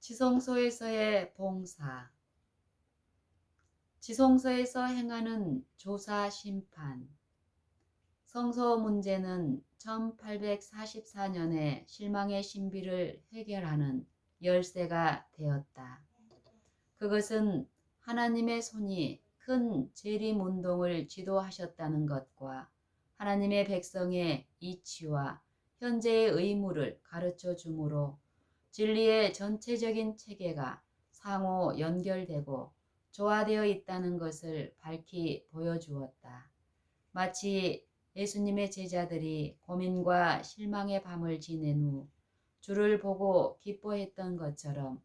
지성소에서의 봉사. 지성소에서 행하는 조사 심판. 성소 문제는 1844년에 실망의 신비를 해결하는 열쇠가 되었다. 그것은 하나님의 손이 큰 재림운동을 지도하셨다는 것과 하나님의 백성의 이치와 현재의 의무를 가르쳐 주므로 진리의 전체적인 체계가 상호 연결되고 조화되어 있다는 것을 밝히 보여주었다. 마치 예수님의 제자들이 고민과 실망의 밤을 지낸 후 주를 보고 기뻐했던 것처럼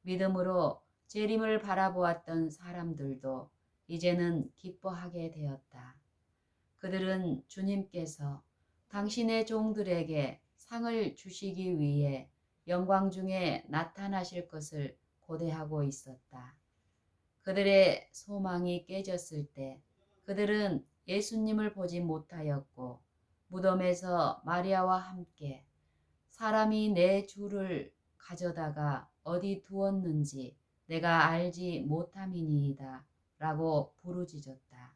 믿음으로 재림을 바라보았던 사람들도 이제는 기뻐하게 되었다. 그들은 주님께서 당신의 종들에게 상을 주시기 위해 영광 중에 나타나실 것을 고대하고 있었다. 그들의 소망이 깨졌을 때 그들은 예수님을 보지 못하였고 무덤에서 마리아와 함께 사람이 내 주를 가져다가 어디 두었는지 내가 알지 못함이니이다 라고 부르짖었다.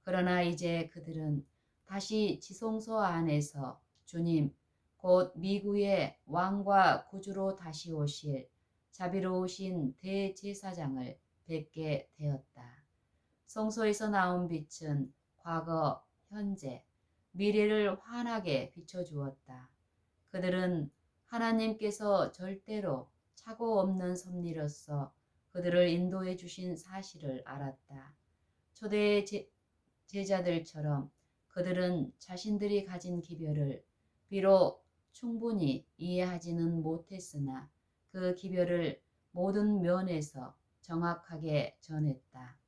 그러나 이제 그들은 다시 지성소 안에서 주님, 곧 미구의 왕과 구주로 다시 오실 자비로우신 대제사장을 뵙게 되었다. 성소에서 나온 빛은 과거, 현재, 미래를 환하게 비춰주었다. 그들은 하나님께서 절대로 착오 없는 섭리로서 그들을 인도해 주신 사실을 알았다. 초대 제자들처럼 그들은 자신들이 가진 기별을 비록 충분히 이해하지는 못했으나 그 기별을 모든 면에서 정확하게 전했다.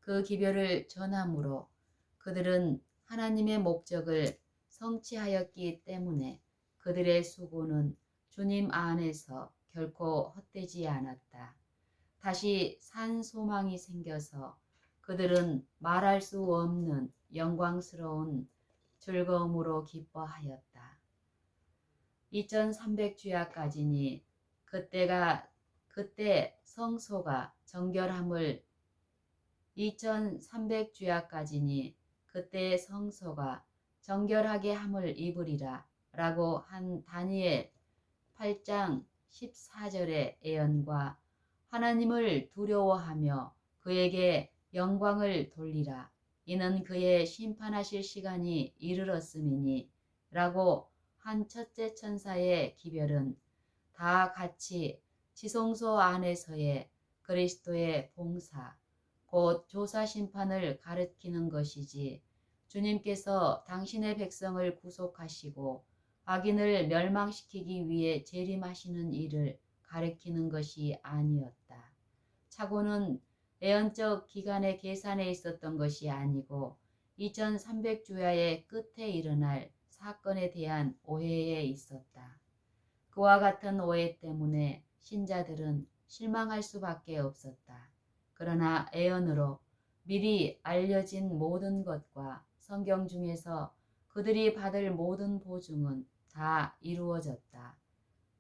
그 기별을 전함으로 그들은 하나님의 목적을 성취하였기 때문에 그들의 수고는 주님 안에서 결코 헛되지 않았다. 다시 산 소망이 생겨서 그들은 말할 수 없는 영광스러운 즐거움으로 기뻐하였다. 2300주야까지니 그때 성소가 정결함을 2300주야까지니 그때 성소가 정결하게 함을 입으리라 라고 한 다니엘 8장 14절의 예언과 하나님을 두려워하며 그에게 영광을 돌리라. 이는 그의 심판하실 시간이 이르렀음이니 라고 한 첫째 천사의 기별은 다 같이 지성소 안에서의 그리스도의 봉사, 곧 조사 심판을 가리키는 것이지 주님께서 당신의 백성을 구속하시고 악인을 멸망시키기 위해 재림하시는 일을 가리키는 것이 아니었다. 착오는 예언적 기간의 계산에 있었던 것이 아니고 2300주야의 끝에 일어날 사건에 대한 오해에 있었다. 그와 같은 오해 때문에 신자들은 실망할 수밖에 없었다. 그러나 예언으로 미리 알려진 모든 것과 성경 중에서 그들이 받을 모든 보증은 다 이루어졌다.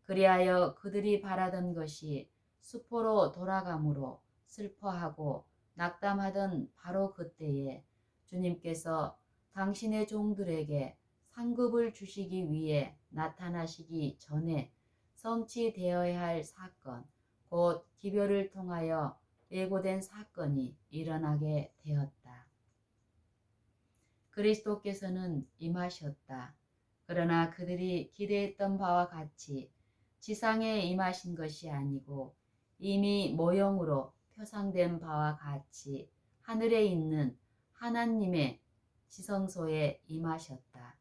그리하여 그들이 바라던 것이 수포로 돌아가므로 슬퍼하고 낙담하던 바로 그때에 주님께서 당신의 종들에게 상급을 주시기 위해 나타나시기 전에 성취되어야 할 사건, 곧 기별을 통하여 예고된 사건이 일어나게 되었다. 그리스도께서는 임하셨다. 그러나 그들이 기대했던 바와 같이 지상에 임하신 것이 아니고 이미 모형으로 표상된 바와 같이 하늘에 있는 하나님의 지성소에 임하셨다.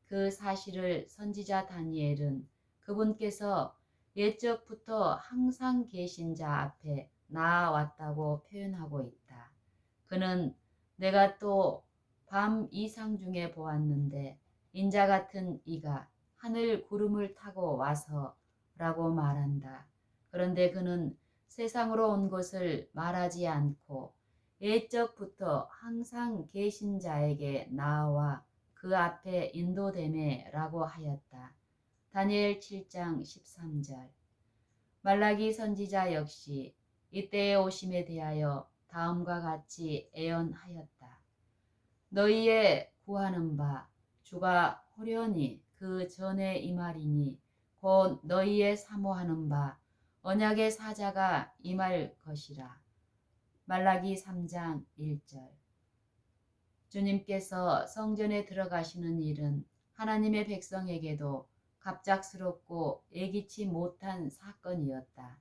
그 사실을 선지자 다니엘은 그분께서 옛적부터 항상 계신 자 앞에 나아왔다고 표현하고 있다. 그는 내가 또 밤 이상 중에 보았는데 인자 같은 이가 하늘 구름을 타고 와서 라고 말한다. 그런데 그는 세상으로 온 것을 말하지 않고 옛적부터 항상 계신 자에게 나와 그 앞에 인도되매 라고 하였다. 다니엘 7장 13절. 말라기 선지자 역시 이때의 오심에 대하여 다음과 같이 애언하였다. 너희의 구하는 바 주가 호련히 그 전에 임하리니 곧 너희의 사모하는 바 언약의 사자가 임할 것이라. 말라기 3장 1절. 주님께서 성전에 들어가시는 일은 하나님의 백성에게도 갑작스럽고 예기치 못한 사건이었다.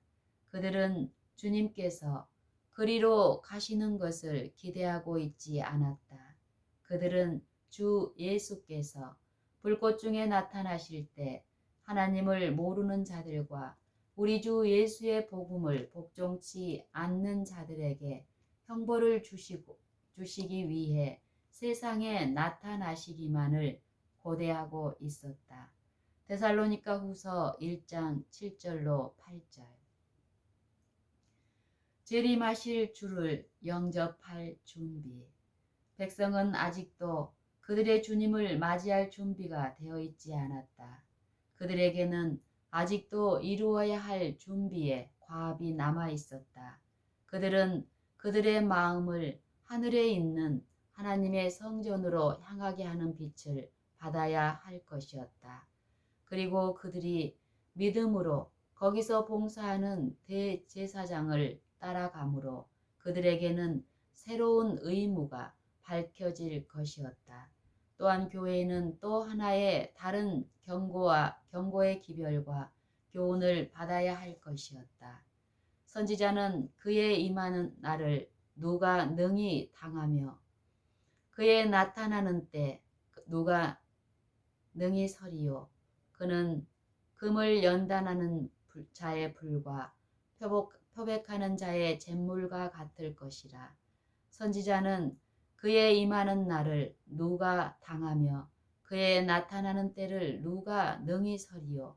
그들은 주님께서 그리로 가시는 것을 기대하고 있지 않았다. 그들은 주 예수께서 불꽃 중에 나타나실 때 하나님을 모르는 자들과 우리 주 예수의 복음을 복종치 않는 자들에게 형벌을 주시기 위해 세상에 나타나시기만을 고대하고 있었다. 데살로니가 후서 1장 7절로 8절. 재림하실 주를 영접할 준비. 백성은 아직도 그들의 주님을 맞이할 준비가 되어 있지 않았다. 그들에게는 아직도 이루어야 할 준비에 과업이 남아 있었다. 그들은 그들의 마음을 하늘에 있는 하나님의 성전으로 향하게 하는 빛을 받아야 할 것이었다. 그리고 그들이 믿음으로 거기서 봉사하는 대제사장을 따라가므로 그들에게는 새로운 의무가 밝혀질 것이었다. 또한 교회는 또 하나의 다른 경고의 기별과 교훈을 받아야 할 것이었다. 선지자는 그의 임하는 날을 누가 능히 당하며 그의 나타나는 때 누가 능히 서리요. 그는 금을 연단하는 자의 불과 표백하는 자의 잿물과 같을 것이라. 선지자는 그의 임하는 날을 누가 당하며 그의 나타나는 때를 누가 능히 서리요.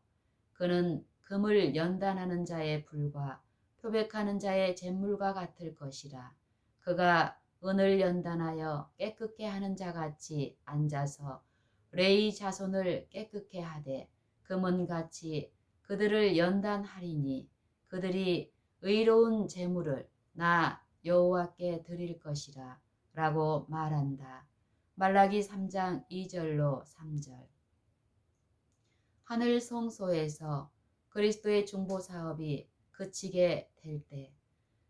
그는 금을 연단하는 자의 불과 표백하는 자의 잿물과 같을 것이라. 그가 은을 연단하여 깨끗게 하는 자같이 앉아서 레위 자손을 깨끗게 하되 금은같이 그들을 연단하리니 그들이 의로운 제물을 나 여호와께 드릴 것이라 라고 말한다. 말라기 3장 2절로 3절. 하늘 성소에서 그리스도의 중보 사업이 그치게 될 때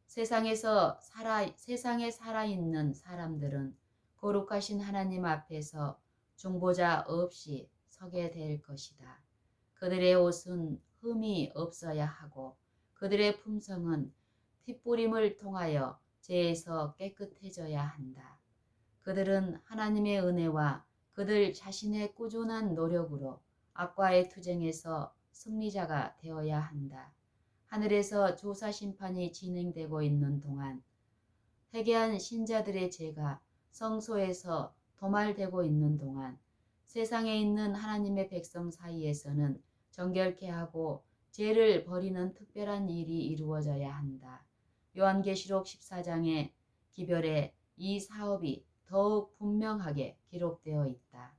세상에 살아있는 사람들은 거룩하신 하나님 앞에서 중보자 없이 서게 될 것이다. 그들의 옷은 흠이 없어야 하고 그들의 품성은 핏부림을 통하여 죄에서 깨끗해져야 한다. 그들은 하나님의 은혜와 그들 자신의 꾸준한 노력으로 악과의 투쟁에서 승리자가 되어야 한다. 하늘에서 조사 심판이 진행되고 있는 동안 회개한 신자들의 죄가 성소에서 도말되고 있는 동안 세상에 있는 하나님의 백성 사이에서는 정결케 하고 죄를 버리는 특별한 일이 이루어져야 한다. 요한계시록 14장의 기별에 이 사업이 더욱 분명하게 기록되어 있다.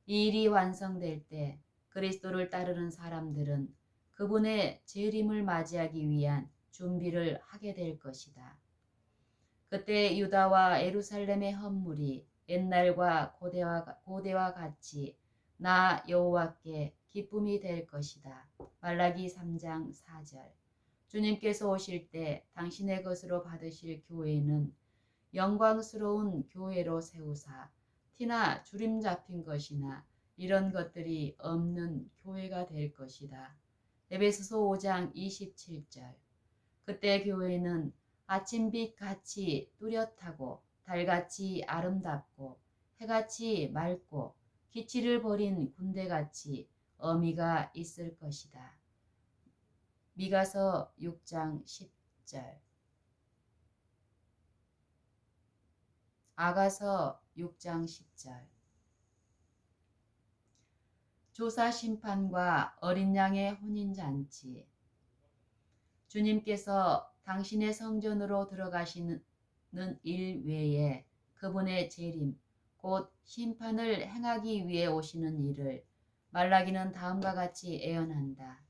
이 일이 완성될 때 그리스도를 따르는 사람들은 그분의 재림을 맞이하기 위한 준비를 하게 될 것이다. 그때 유다와 예루살렘의 헌물이 옛날과 고대와 같이 나 여호와께 기쁨이 될 것이다. 말라기 3장 4절. 주님께서 오실 때 당신의 것으로 받으실 교회는 영광스러운 교회로 세우사 티나 주림 잡힌 것이나 이런 것들이 없는 교회가 될 것이다. 에베소서 5장 27절. 그때 교회는 아침빛 같이 뚜렷하고 달같이 아름답고 해같이 맑고 기치를 버린 군대같이 어미가 있을 것이다. 미가서 6장 10절. 아가서 6장 10절. 조사 심판과 어린 양의 혼인잔치. 주님께서 당신의 성전으로 들어가시는 일 외에 그분의 재림, 곧 심판을 행하기 위해 오시는 일을 말라기는 다음과 같이 예언한다.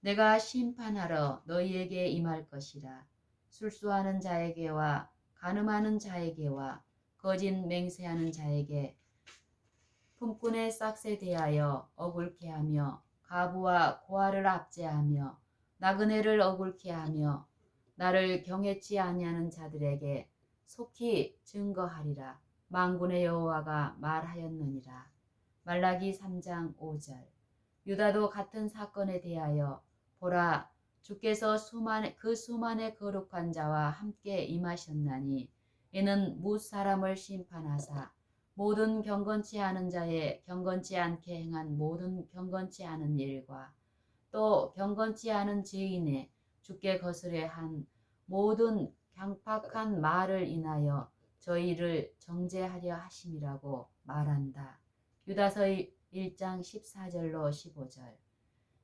내가 심판하러 너희에게 임할 것이라. 술수하는 자에게와 간음하는 자에게와 거짓 맹세하는 자에게 품꾼의 싹에 대하여 억울케 하며 가부와 고아를 압제하며 나그네를 억울케 하며 나를 경외치 아니하는 자들에게 속히 증거하리라. 만군의 여호와가 말하였느니라. 말라기 3장 5절. 유다도 같은 사건에 대하여 보라, 주께서 그 수만의 거룩한 자와 함께 임하셨나니 이는 뭇 사람을 심판하사 모든 경건치 않은 자의 경건치 않게 행한 모든 경건치 않은 일과 또 경건치 않은 죄인의 주께 거스려 한 모든 강팍한 말을 인하여 저희를 정죄하려 하심이라고 말한다. 유다서 1장 14절로 15절.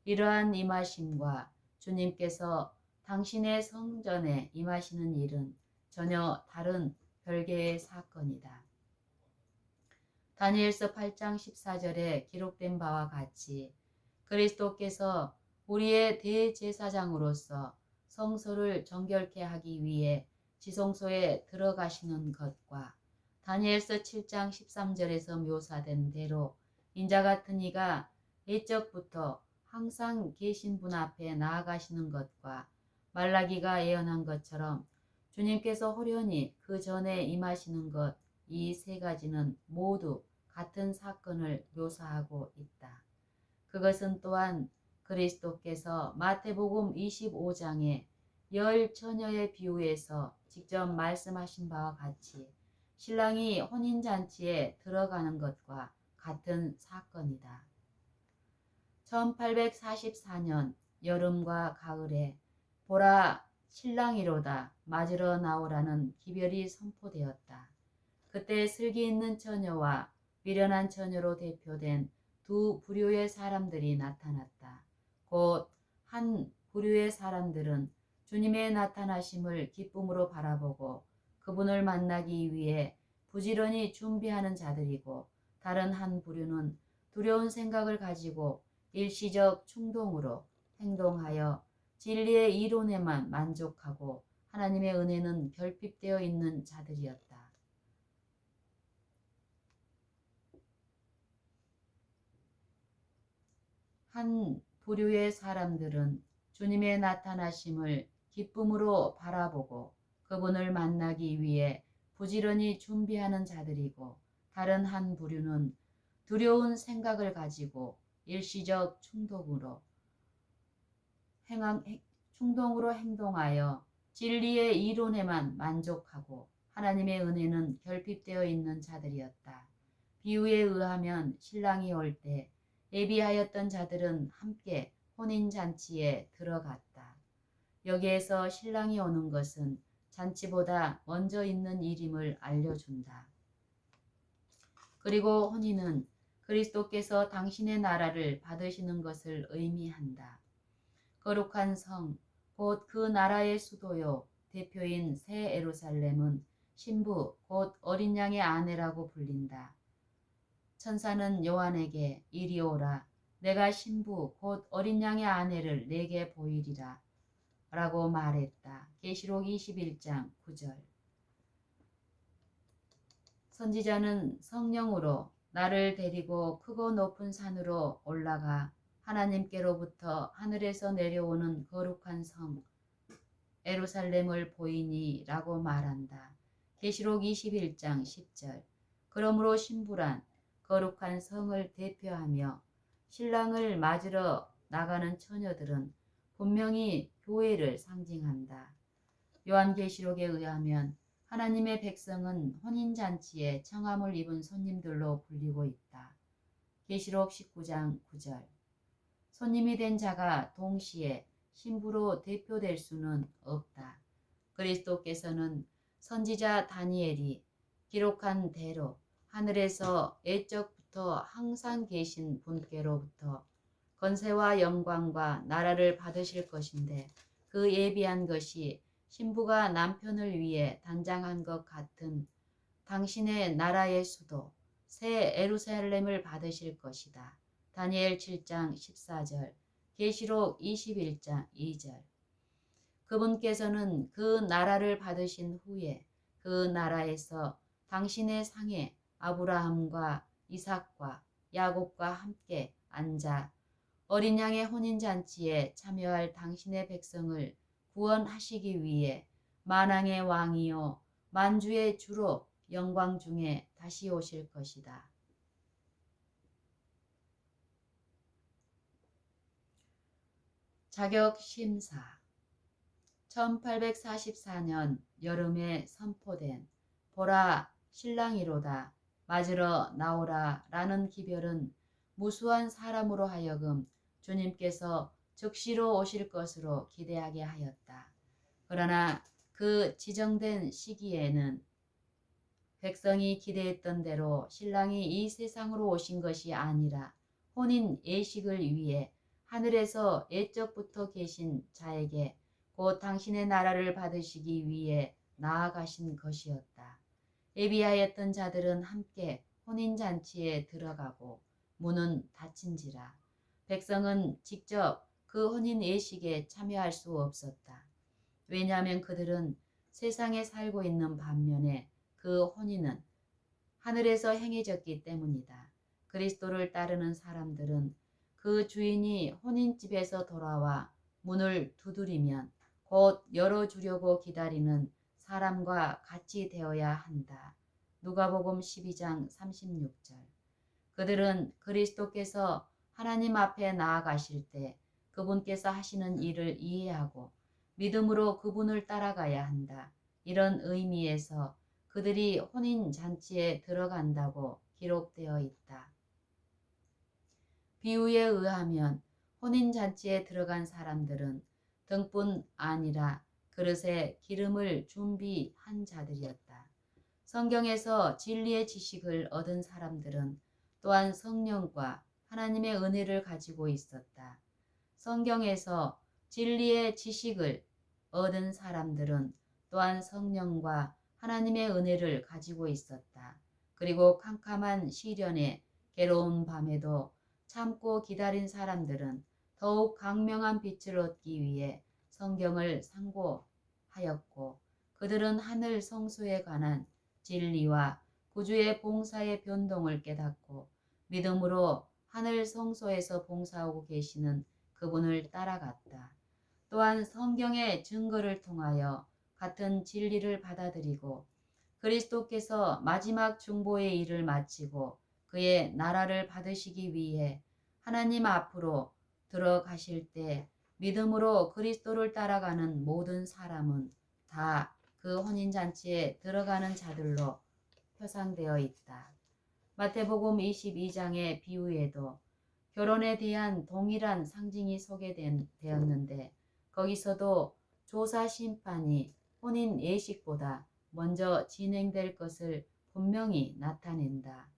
이러한 임하심과 주님께서 당신의 성전에 임하시는 일은 전혀 다른 별개의 사건이다. 다니엘서 8장 14절에 기록된 바와 같이 그리스도께서 우리의 대제사장으로서 성소를 정결케 하기 위해 지성소에 들어가시는 것과 다니엘서 7장 13절에서 묘사된 대로 인자 같은 이가 옛적부터 항상 계신 분 앞에 나아가시는 것과 말라기가 예언한 것처럼 주님께서 호련히 그 전에 임하시는 것, 이 세 가지는 모두 같은 사건을 묘사하고 있다. 그것은 또한 그리스도께서 마태복음 25장에 열 처녀의 비유에서 직접 말씀하신 바와 같이 신랑이 혼인잔치에 들어가는 것과 같은 사건이다. 1844년 여름과 가을에 보라 신랑이로다 맞으러 나오라는 기별이 선포되었다. 그때 슬기 있는 처녀와 미련한 처녀로 대표된 두 부류의 사람들이 나타났다. 곧 한 부류의 사람들은 주님의 나타나심을 기쁨으로 바라보고 그분을 만나기 위해 부지런히 준비하는 자들이고 다른 한 부류는 두려운 생각을 가지고 일시적 충동으로 행동하여 진리의 이론에만 만족하고 하나님의 은혜는 결핍되어 있는 자들이었다. 한 부류의 사람들은 주님의 나타나심을 기쁨으로 바라보고 그분을 만나기 위해 부지런히 준비하는 자들이고 다른 한 부류는 두려운 생각을 가지고 일시적 충동으로 행동하여 진리의 이론에만 만족하고 하나님의 은혜는 결핍되어 있는 자들이었다. 비유에 의하면 신랑이 올 때 예비하였던 자들은 함께 혼인잔치에 들어갔다. 여기에서 신랑이 오는 것은 잔치보다 먼저 있는 일임을 알려준다. 그리고 혼인은 그리스도께서 당신의 나라를 받으시는 것을 의미한다. 거룩한 성, 곧 그 나라의 수도요 대표인 새 예루살렘은 신부, 곧 어린 양의 아내라고 불린다. 천사는 요한에게 이리 오라, 내가 신부 곧 어린 양의 아내를 내게 보이리라 라고 말했다. 계시록 21장 9절. 선지자는 성령으로 나를 데리고 크고 높은 산으로 올라가 하나님께로부터 하늘에서 내려오는 거룩한 성 예루살렘을 보이니 라고 말한다. 계시록 21장 10절. 그러므로 신부란 거룩한 성을 대표하며 신랑을 맞으러 나가는 처녀들은 분명히 교회를 상징한다. 요한계시록에 의하면 하나님의 백성은 혼인잔치에 청함을 입은 손님들로 불리고 있다. 계시록 19장 9절. 손님이 된 자가 동시에 신부로 대표될 수는 없다. 그리스도께서는 선지자 다니엘이 기록한 대로 하늘에서 옛적부터 항상 계신 분께로부터 권세와 영광과 나라를 받으실 것인데 그 예비한 것이 신부가 남편을 위해 단장한 것 같은 당신의 나라의 수도 새 예루살렘을 받으실 것이다. 다니엘 7장 14절, 계시록 21장 2절. 그분께서는 그 나라를 받으신 후에 그 나라에서 당신의 상에 아브라함과 이삭과 야곱과 함께 앉아 어린 양의 혼인잔치에 참여할 당신의 백성을 구원하시기 위해 만왕의 왕이요 만주의 주로 영광 중에 다시 오실 것이다. 자격 심사. 1844년 여름에 선포된 보라 신랑이로다 맞으러 나오라 라는 기별은 무수한 사람으로 하여금 주님께서 즉시로 오실 것으로 기대하게 하였다. 그러나 그 지정된 시기에는 백성이 기대했던 대로 신랑이 이 세상으로 오신 것이 아니라 혼인 예식을 위해 하늘에서 옛적부터 계신 자에게 곧 당신의 나라를 받으시기 위해 나아가신 것이었다. 예비하였던 자들은 함께 혼인잔치에 들어가고 문은 닫힌지라 백성은 직접 그 혼인 예식에 참여할 수 없었다. 왜냐하면 그들은 세상에 살고 있는 반면에 그 혼인은 하늘에서 행해졌기 때문이다. 그리스도를 따르는 사람들은 그 주인이 혼인집에서 돌아와 문을 두드리면 곧 열어주려고 기다리는 사람과 같이 되어야 한다. 누가복음 12장 36절. 그들은 그리스도께서 하나님 앞에 나아가실 때 그분께서 하시는 일을 이해하고 믿음으로 그분을 따라가야 한다. 이런 의미에서 그들이 혼인잔치에 들어간다고 기록되어 있다. 비유에 의하면 혼인잔치에 들어간 사람들은 등뿐 아니라 그릇에 기름을 준비한 자들이었다. 성경에서 진리의 지식을 얻은 사람들은 또한 성령과 하나님의 은혜를 가지고 있었다. 성경에서 진리의 지식을 얻은 사람들은 또한 성령과 하나님의 은혜를 가지고 있었다. 그리고 캄캄한 시련에 괴로운 밤에도 참고 기다린 사람들은 더욱 강명한 빛을 얻기 위해 성경을 상고하였고 그들은 하늘 성소에 관한 진리와 구주의 봉사의 변동을 깨닫고 믿음으로 하늘 성소에서 봉사하고 계시는 그분을 따라갔다. 또한 성경의 증거를 통하여 같은 진리를 받아들이고 그리스도께서 마지막 중보의 일을 마치고 그의 나라를 받으시기 위해 하나님 앞으로 들어가실 때 믿음으로 그리스도를 따라가는 모든 사람은 다 그 혼인잔치에 들어가는 자들로 표상되어 있다. 마태복음 22장의 비유에도 결혼에 대한 동일한 상징이 소개되었는데 거기서도 조사 심판이 혼인 예식보다 먼저 진행될 것을 분명히 나타낸다.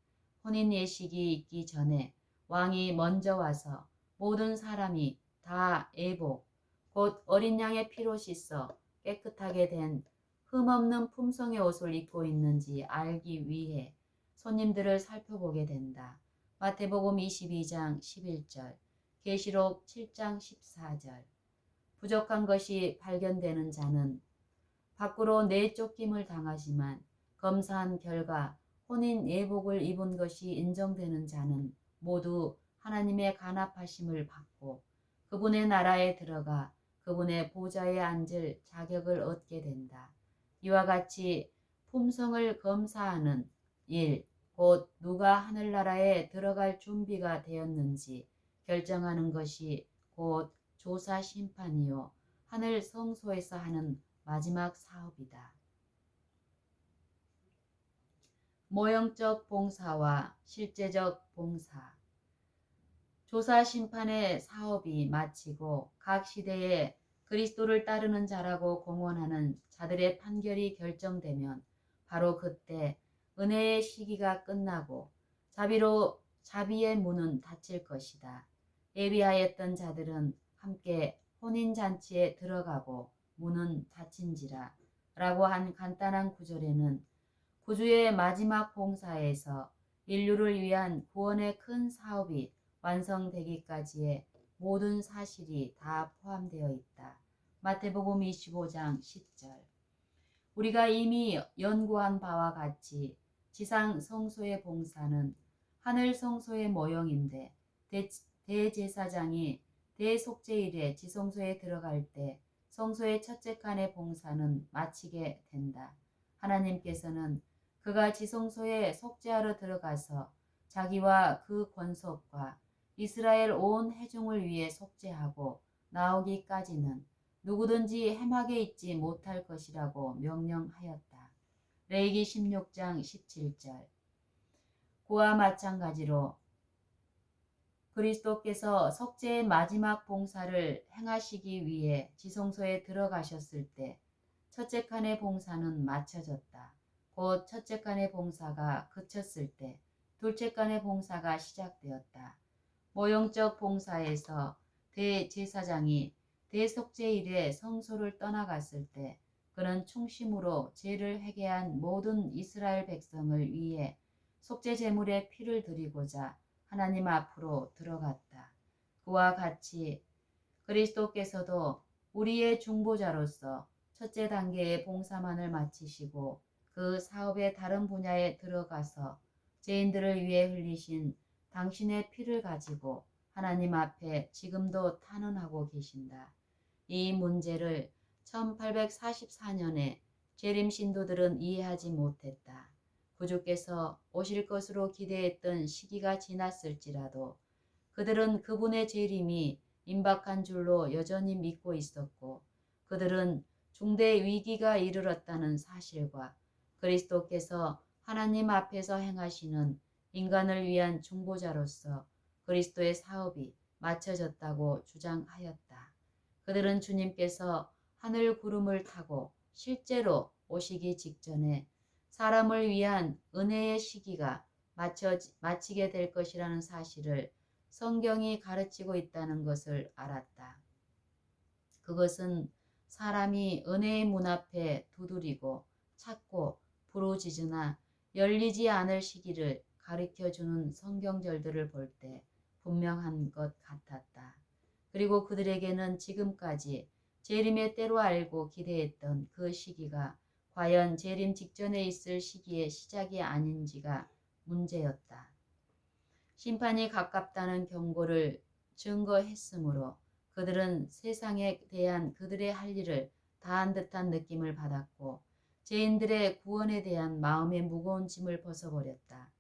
혼인 예식이 있기 전에 왕이 먼저 와서 모든 사람이 다 애복, 곧 어린 양의 피로 씻어 깨끗하게 된 흠없는 품성의 옷을 입고 있는지 알기 위해 손님들을 살펴보게 된다. 마태복음 22장 11절, 계시록 7장 14절. 부족한 것이 발견되는 자는 밖으로 내쫓김을 당하지만 검사한 결과 혼인 예복을 입은 것이 인정되는 자는 모두 하나님의 간합하심을 받고 그분의 나라에 들어가 그분의 보좌에 앉을 자격을 얻게 된다. 이와 같이 품성을 검사하는 일, 곧 누가 하늘나라에 들어갈 준비가 되었는지 결정하는 것이 곧 조사 심판이요 하늘 성소에서 하는 마지막 사업이다. 모형적 봉사와 실제적 봉사. 조사 심판의 사업이 마치고 각 시대에 그리스도를 따르는 자라고 공언하는 자들의 판결이 결정되면 바로 그때 은혜의 시기가 끝나고 자비의 문은 닫힐 것이다. 예비하였던 자들은 함께 혼인잔치에 들어가고 문은 닫힌지라 라고 한 간단한 구절에는 구주의 마지막 봉사에서 인류를 위한 구원의 큰 사업이 완성되기까지의 모든 사실이 다 포함되어 있다. 마태복음 25장 10절. 우리가 이미 연구한 바와 같이 지상 성소의 봉사는 하늘 성소의 모형인데 대제사장이 대속죄일에 지성소에 들어갈 때 성소의 첫째 칸의 봉사는 마치게 된다. 하나님께서는 그가 지성소에 속죄하러 들어가서 자기와 그 권속과 이스라엘 온 회중을 위해 속죄하고 나오기까지는 누구든지 해막에 있지 못할 것이라고 명령하였다. 레위기 16장 17절. 그와 마찬가지로 그리스도께서 속죄의 마지막 봉사를 행하시기 위해 지성소에 들어가셨을 때 첫째 칸의 봉사는 마쳐졌다. 곧 첫째 칸의 봉사가 그쳤을 때 둘째 칸의 봉사가 시작되었다. 모형적 봉사에서 대제사장이 대속죄일에 성소를 떠나갔을 때 그는 충심으로 죄를 회개한 모든 이스라엘 백성을 위해 속죄 제물의 피를 드리고자 하나님 앞으로 들어갔다. 그와 같이 그리스도께서도 우리의 중보자로서 첫째 단계의 봉사만을 마치시고 그 사업의 다른 분야에 들어가서 죄인들을 위해 흘리신 당신의 피를 가지고 하나님 앞에 지금도 탄원하고 계신다. 이 문제를 1844년에 재림 신도들은 이해하지 못했다. 구주께서 오실 것으로 기대했던 시기가 지났을지라도 그들은 그분의 재림이 임박한 줄로 여전히 믿고 있었고 그들은 중대 위기가 이르렀다는 사실과 그리스도께서 하나님 앞에서 행하시는 인간을 위한 중보자로서 그리스도의 사업이 마쳐졌다고 주장하였다. 그들은 주님께서 하늘 구름을 타고 실제로 오시기 직전에 사람을 위한 은혜의 시기가 마치게 될 것이라는 사실을 성경이 가르치고 있다는 것을 알았다. 그것은 사람이 은혜의 문 앞에 두드리고 찾고 부르짖으나 열리지 않을 시기를 가르쳐주는 성경절들을 볼 때 분명한 것 같았다. 그리고 그들에게는 지금까지 재림의 때로 알고 기대했던 그 시기가 과연 재림 직전에 있을 시기의 시작이 아닌지가 문제였다. 심판이 가깝다는 경고를 증거했으므로 그들은 세상에 대한 그들의 할 일을 다한 듯한 느낌을 받았고 죄인들의 구원에 대한 마음의 무거운 짐을 벗어버렸다.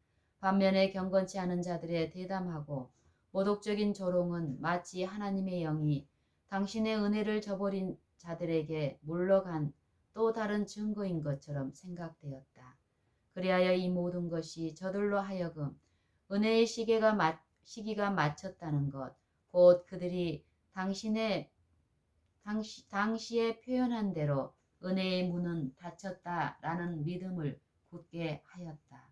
반면에 경건치 않은 자들의 대담하고 모독적인 조롱은 마치 하나님의 영이 당신의 은혜를 저버린 자들에게 물러간 또 다른 증거인 것처럼 생각되었다. 그리하여 이 모든 것이 저들로 하여금 은혜의 시기가 마쳤다는 것, 곧 그들이 당시에 표현한 대로 은혜의 문은 닫혔다라는 믿음을 굳게 하였다.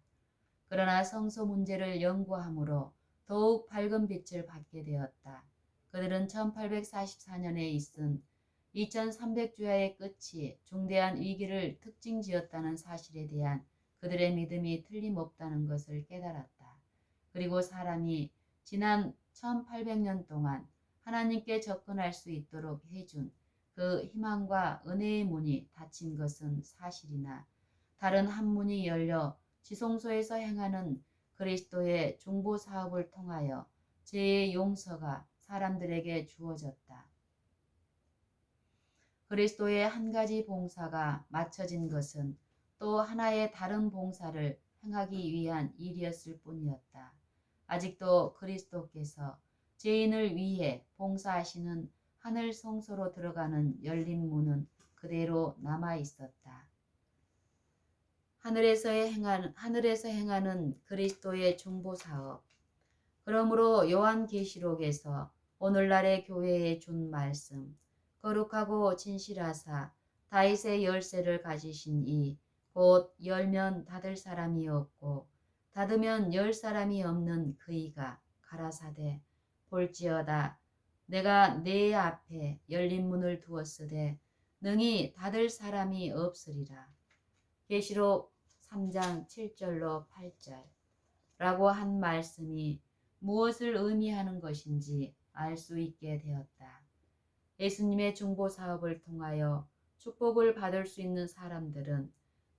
그러나 성소 문제를 연구함으로 더욱 밝은 빛을 받게 되었다. 그들은 1844년에 있은 2300주야의 끝이 중대한 위기를 특징지었다는 사실에 대한 그들의 믿음이 틀림없다는 것을 깨달았다. 그리고 사람이 지난 1800년 동안 하나님께 접근할 수 있도록 해준 그 희망과 은혜의 문이 닫힌 것은 사실이나 다른 한 문이 열려 지성소에서 행하는 그리스도의 중보 사업을 통하여 죄의 용서가 사람들에게 주어졌다. 그리스도의 한 가지 봉사가 마쳐진 것은 또 하나의 다른 봉사를 행하기 위한 일이었을 뿐이었다. 아직도 그리스도께서 죄인을 위해 봉사하시는 하늘 성소로 들어가는 열린 문은 그대로 남아 있었다. 하늘에서 행하는 그리스도의 중보 사업. 그러므로 요한계시록에서 오늘날의 교회에 준 말씀, 거룩하고 진실하사 다윗의 열쇠를 가지신 이 곧 열면 닫을 사람이 없고 닫으면 열 사람이 없는 그이가 가라사대 볼지어다 내가 네 앞에 열린 문을 두었으되 능히 닫을 사람이 없으리라. 계시록 3장 7절로 8절 라고 한 말씀이 무엇을 의미하는 것인지 알 수 있게 되었다. 예수님의 중보 사업을 통하여 축복을 받을 수 있는 사람들은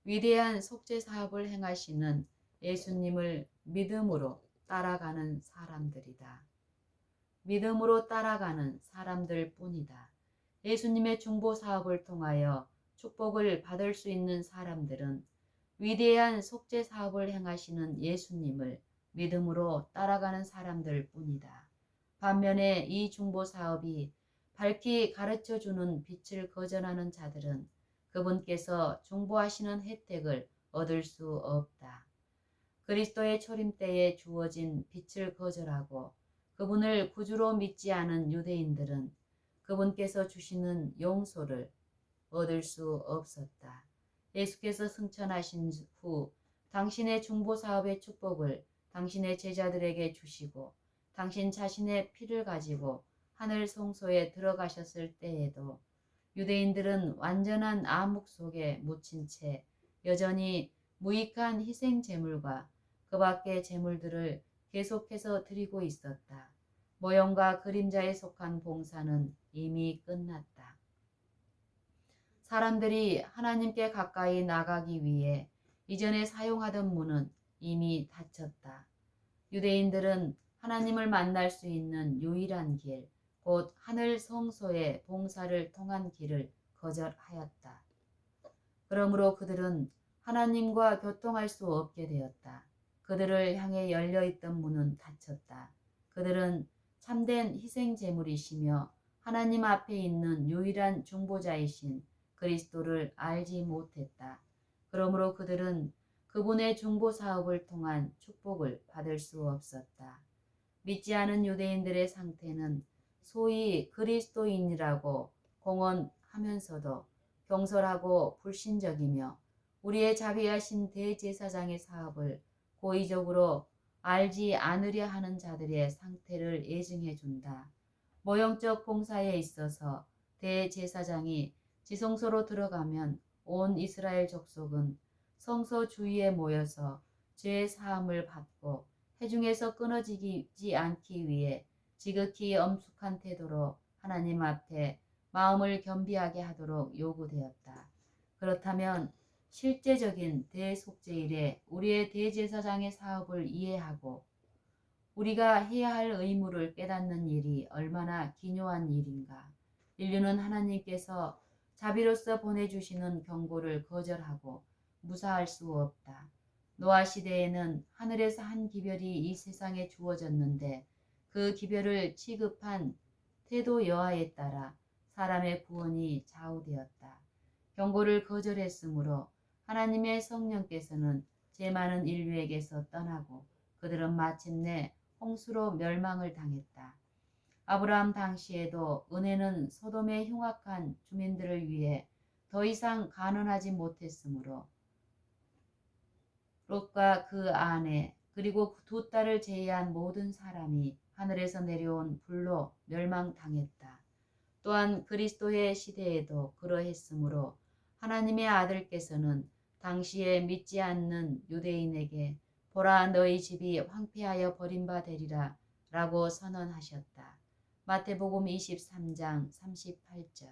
위대한 속죄 사업을 행하시는 예수님을 믿음으로 따라가는 사람들이다. 믿음으로 따라가는 사람들 뿐이다. 예수님의 중보 사업을 통하여 축복을 받을 수 있는 사람들은 위대한 속죄 사업을 행하시는 예수님을 믿음으로 따라가는 사람들 뿐이다. 반면에 이 중보 사업이 밝히 가르쳐주는 빛을 거절하는 자들은 그분께서 중보하시는 혜택을 얻을 수 없다. 그리스도의 초림 때에 주어진 빛을 거절하고 그분을 구주로 믿지 않은 유대인들은 그분께서 주시는 용서를 얻을 수 없었다. 예수께서 승천하신 후 당신의 중보 사업의 축복을 당신의 제자들에게 주시고 당신 자신의 피를 가지고 하늘 성소에 들어가셨을 때에도 유대인들은 완전한 암흑 속에 묻힌 채 여전히 무익한 희생 제물과 그 밖의 제물들을 계속해서 드리고 있었다. 모형과 그림자에 속한 봉사는 이미 끝났다. 사람들이 하나님께 가까이 나가기 위해 이전에 사용하던 문은 이미 닫혔다. 유대인들은 하나님을 만날 수 있는 유일한 길, 곧 하늘 성소의 봉사를 통한 길을 거절하였다. 그러므로 그들은 하나님과 교통할 수 없게 되었다. 그들을 향해 열려있던 문은 닫혔다. 그들은 참된 희생 제물이시며 하나님 앞에 있는 유일한 중보자이신 그리스도를 알지 못했다. 그러므로 그들은 그분의 중보 사업을 통한 축복을 받을 수 없었다. 믿지 않은 유대인들의 상태는 소위 그리스도인이라고 공언하면서도 경솔하고 불신적이며 우리의 자비하신 대제사장의 사업을 고의적으로 알지 않으려 하는 자들의 상태를 예증해 준다. 모형적 봉사에 있어서 대제사장이 지성소로 들어가면 온 이스라엘 족속은 성소 주위에 모여서 죄 사함을 받고 회중에서 끊어지지 않기 위해 지극히 엄숙한 태도로 하나님 앞에 마음을 겸비하게 하도록 요구되었다. 그렇다면 실제적인 대속죄일에 우리의 대제사장의 사업을 이해하고 우리가 해야 할 의무를 깨닫는 일이 얼마나 기묘한 일인가. 인류는 하나님께서 자비로서 보내주시는 경고를 거절하고 무사할 수 없다. 노아 시대에는 하늘에서 한 기별이 이 세상에 주어졌는데 그 기별을 취급한 태도 여하에 따라 사람의 구원이 좌우되었다. 경고를 거절했으므로 하나님의 성령께서는 죄 많은 인류에게서 떠나고 그들은 마침내 홍수로 멸망을 당했다. 아브라함 당시에도 은혜는 소돔의 흉악한 주민들을 위해 더 이상 간언하지 못했으므로 롯과 그 아내 그리고 두 딸을 제외한 모든 사람이 하늘에서 내려온 불로 멸망당했다. 또한 그리스도의 시대에도 그러했으므로 하나님의 아들께서는 당시에 믿지 않는 유대인에게 보라 너희 집이 황폐하여 버림받으리라 라고 선언하셨다. 마태복음 23장 38절.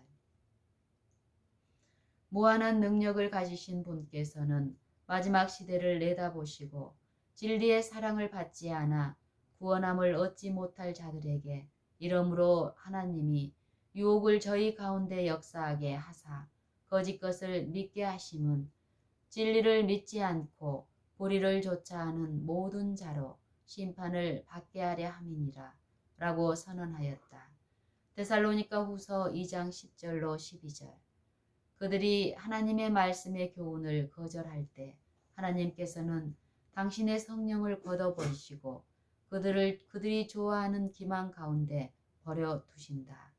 무한한 능력을 가지신 분께서는 마지막 시대를 내다보시고 진리의 사랑을 받지 않아 구원함을 얻지 못할 자들에게 이러므로 하나님이 유혹을 저희 가운데 역사하게 하사 거짓 것을 믿게 하심은 진리를 믿지 않고 불의를 좇아하는 모든 자로 심판을 받게 하려 함이니라 라고 선언하였다. 데살로니가 후서 2장 10절로 12절. 그들이 하나님의 말씀의 교훈을 거절할 때 하나님께서는 당신의 성령을 걷어버리시고 그들이 좋아하는 기망 가운데 버려두신다.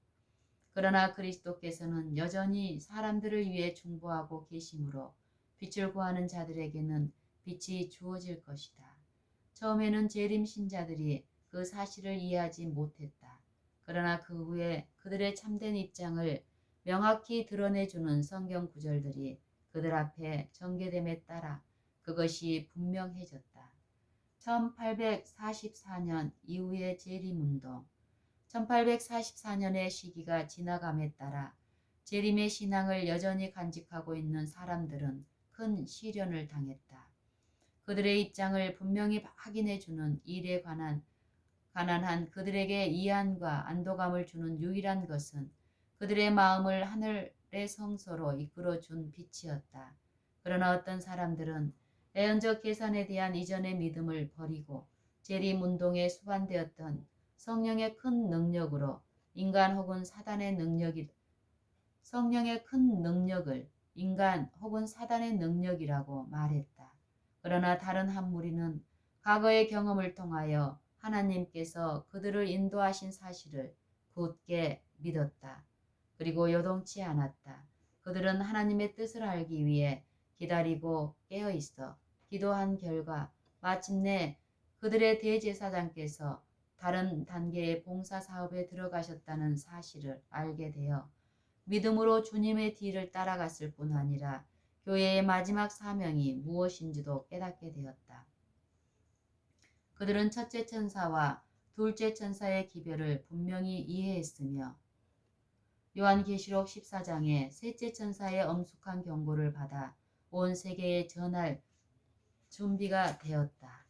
그러나 그리스도께서는 여전히 사람들을 위해 중보하고 계시므로 빛을 구하는 자들에게는 빛이 주어질 것이다. 처음에는 재림 신자들이 그 사실을 이해하지 못했다. 그러나 그 후에 그들의 참된 입장을 명확히 드러내주는 성경 구절들이 그들 앞에 전개됨에 따라 그것이 분명해졌다. 1844년 이후의 재림운동, 1844년의 시기가 지나감에 따라 재림의 신앙을 여전히 간직하고 있는 사람들은 큰 시련을 당했다. 그들의 입장을 분명히 확인해주는 일에 가난한 그들에게 이안과 안도감을 주는 유일한 것은 그들의 마음을 하늘의 성소로 이끌어준 빛이었다. 그러나 어떤 사람들은 애언적 계산에 대한 이전의 믿음을 버리고 재림운동에 수반되었던 성령의 큰 능력으로 성령의 큰 능력을 인간 혹은 사단의 능력이라고 말했다. 그러나 다른 한 무리는 과거의 경험을 통하여 하나님께서 그들을 인도하신 사실을 굳게 믿었다. 그리고 요동치 않았다. 그들은 하나님의 뜻을 알기 위해 기다리고 깨어있어 기도한 결과 마침내 그들의 대제사장께서 다른 단계의 봉사사업에 들어가셨다는 사실을 알게 되어 믿음으로 주님의 뒤를 따라갔을 뿐 아니라 교회의 마지막 사명이 무엇인지도 깨닫게 되었다. 그들은 첫째 천사와 둘째 천사의 기별을 분명히 이해했으며 요한계시록 14장의 셋째 천사의 엄숙한 경고를 받아 온 세계에 전할 준비가 되었다.